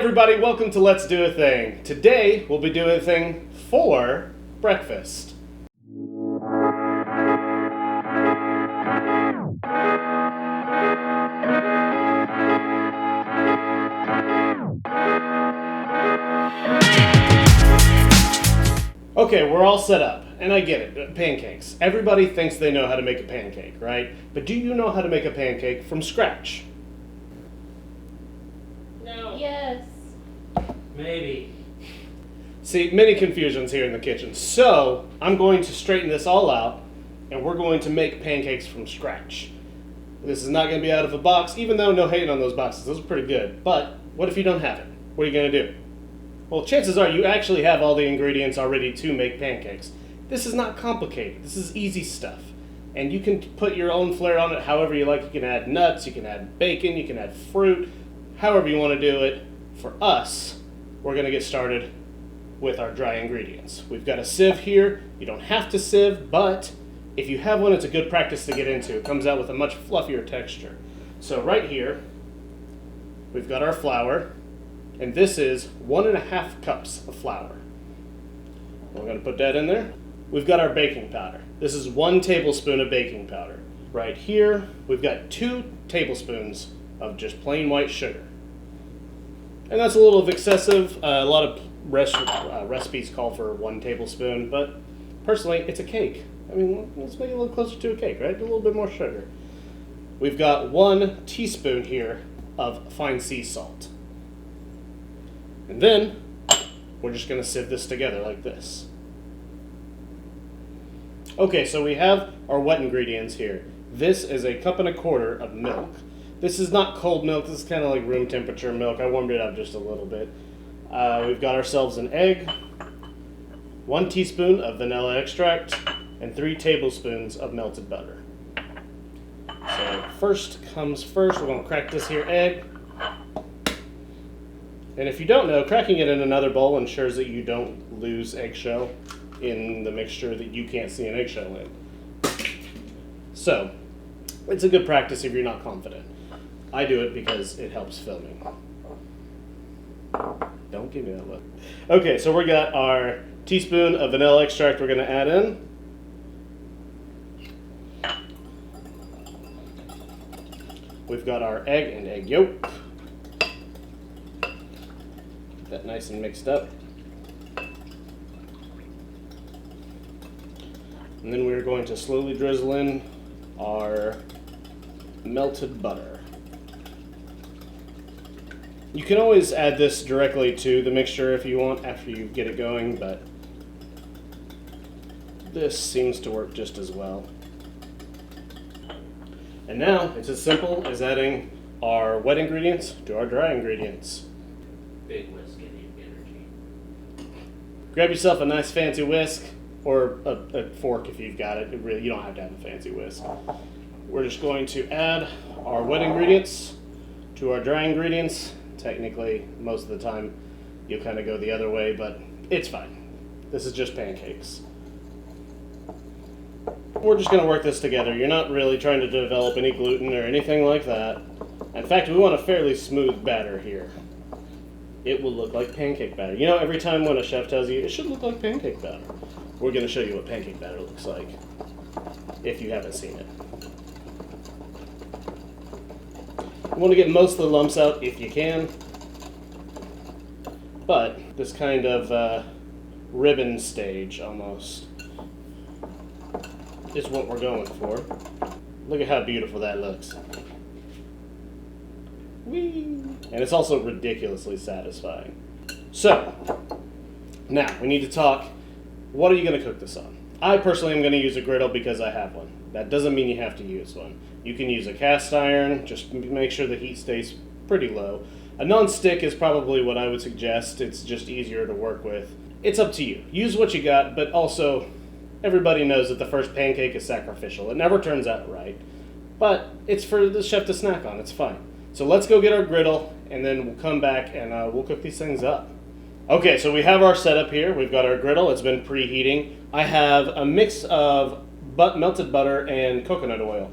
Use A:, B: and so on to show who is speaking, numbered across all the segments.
A: everybody, welcome to Let's Do a Thing. Today we'll be doing a thing for breakfast. Okay, we're all set up, and I get it, pancakes. Everybody thinks they know how to make a pancake, right? But do you know how to make a pancake from scratch?
B: No.
C: Yes.
B: Maybe.
A: See, many confusions here in the kitchen. So, I'm going to straighten this all out, and we're going to make pancakes from scratch. This is not going to be out of a box, even though no hating on those boxes. Those are pretty good. But, what if you don't have it? What are you going to do? Well, chances are you actually have all the ingredients already to make pancakes. This is not complicated. This is easy stuff. And you can put your own flair on it however you like. You can add nuts, you can add bacon, you can add fruit, however you want to do it. For us, we're going to get started with our dry ingredients. We've got a sieve here. You don't have to sieve, but if you have one, it's a good practice to get into. It comes out with a much fluffier texture. So right here, we've got our flour. And this is 1.5 cups of flour. We're going to put that in there. We've got our baking powder. This is 1 tablespoon of baking powder. Right here, we've got 2 tablespoons of just plain white sugar. And that's a little excessive. A lot of recipes call for 1 tablespoon, but personally, it's a cake. I mean, let's make it a little closer to a cake, right? A little bit more sugar. We've got 1 teaspoon here of fine sea salt. And then, we're just going to sieve this together like this. Okay, so we have our wet ingredients here. This is 1.25 cups of milk. This is not cold milk, this is kind of like room temperature milk. I warmed it up just a little bit. We've got ourselves an egg, 1 teaspoon of vanilla extract, and 3 tablespoons of melted butter. So first comes first, we're going to crack this here egg. And if you don't know, cracking it in another bowl ensures that you don't lose eggshell in the mixture that you can't see an eggshell in. So, it's a good practice if you're not confident. I do it because it helps filming. Don't give me that look. Okay, so we got our teaspoon of vanilla extract we're going to add in. We've got our egg and egg yolk. That nice and mixed up. And then we're going to slowly drizzle in our melted butter. You can always add this directly to the mixture if you want after you get it going, but this seems to work just as well. And now it's as simple as adding our wet ingredients to our dry ingredients.
B: Big whisk energy.
A: Grab yourself a nice fancy whisk, or a fork if you've got it. You don't have to have a fancy whisk. We're just going to add our wet ingredients to our dry ingredients. Technically, most of the time, you'll kind of go the other way, but it's fine. This is just pancakes. We're just going to work this together. You're not really trying to develop any gluten or anything like that. In fact, we want a fairly smooth batter here. It will look like pancake batter. You know, every time when a chef tells you, it should look like pancake batter. We're going to show you what pancake batter looks like, if you haven't seen it. You want to get most of the lumps out if you can, but this kind of ribbon stage, almost, is what we're going for. Look at how beautiful that looks. Whee! And it's also ridiculously satisfying. So, now we need to talk, what are you going to cook this on? I personally am going to use a griddle because I have one. That doesn't mean you have to use one. You can use a cast iron, just make sure the heat stays pretty low. A non-stick is probably what I would suggest. It's just easier to work with. It's up to you. Use what you got, but also everybody knows that the first pancake is sacrificial. It never turns out right, but it's for the chef to snack on. It's fine. So let's go get our griddle, and then we'll come back and we'll cook these things up. Okay, so we have our setup here. We've got our griddle. It's been preheating. I have a mix of melted butter and coconut oil.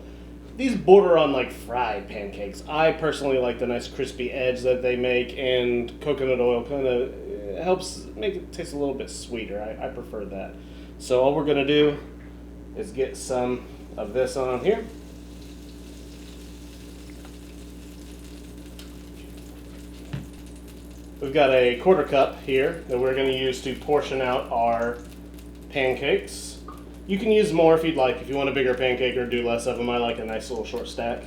A: these border on like fried pancakes. I personally like the nice crispy edge that they make, and coconut oil kind of helps make it taste a little bit sweeter. I prefer that. So all we're gonna do is get some of this on here. We've got a 1/4 cup here that we're going to use to portion out our pancakes. You can use more if you'd like, if you want a bigger pancake or do less of them. I like a nice little short stack.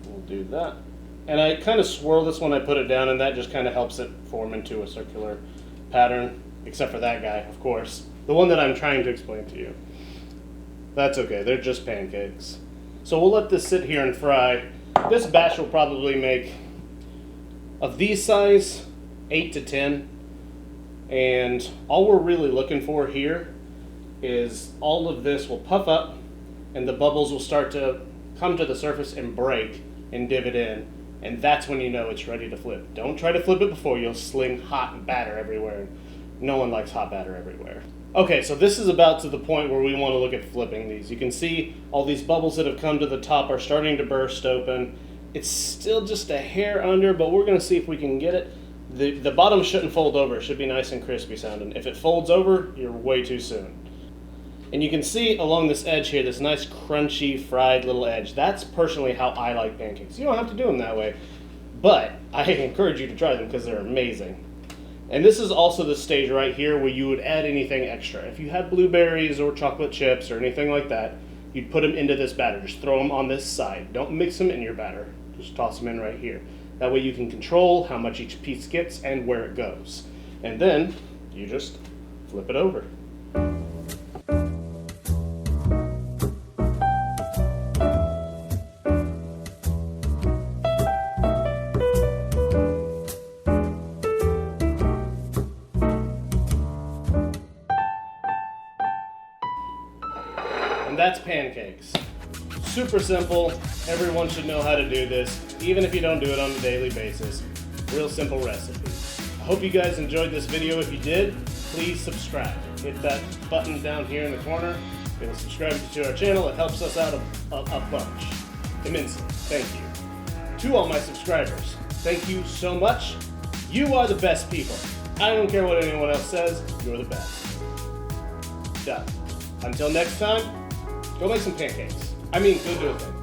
A: We'll do that. And I kind of swirl this when I put it down, and that just kind of helps it form into a circular pattern, except for that guy, of course. The one that I'm trying to explain to you. That's okay, they're just pancakes. So we'll let this sit here and fry. This batch will probably make, of these size, 8 to 10. And all we're really looking for here is all of this will puff up and the bubbles will start to come to the surface and break and divot in. And that's when you know it's ready to flip. Don't try to flip it before you'll sling hot batter everywhere. No one likes hot batter everywhere. Okay, so this is about to the point where we want to look at flipping these. You can see all these bubbles that have come to the top are starting to burst open. It's still just a hair under, but we're going to see if we can get it. The bottom shouldn't fold over. It should be nice and crispy sounding. If it folds over, you're way too soon. And you can see along this edge here, this nice crunchy fried little edge. That's personally how I like pancakes. You don't have to do them that way, but I encourage you to try them because they're amazing. And this is also the stage right here where you would add anything extra. If you had blueberries or chocolate chips or anything like that, you'd put them into this batter. Just throw them on this side. Don't mix them in your batter. Just toss them in right here. That way you can control how much each piece gets and where it goes. And then you just flip it over. And that's pancakes. Super simple. Everyone should know how to do this, even if you don't do it on a daily basis. Real simple recipe. I hope you guys enjoyed this video. If you did, please subscribe. Hit that button down here in the corner. It'll subscribe you to our channel. It helps us out a bunch. Immensely. Thank you. To all my subscribers, thank you so much. You are the best people. I don't care what anyone else says. You're the best. Done. Until next time, go make some pancakes. I mean, go do a thing.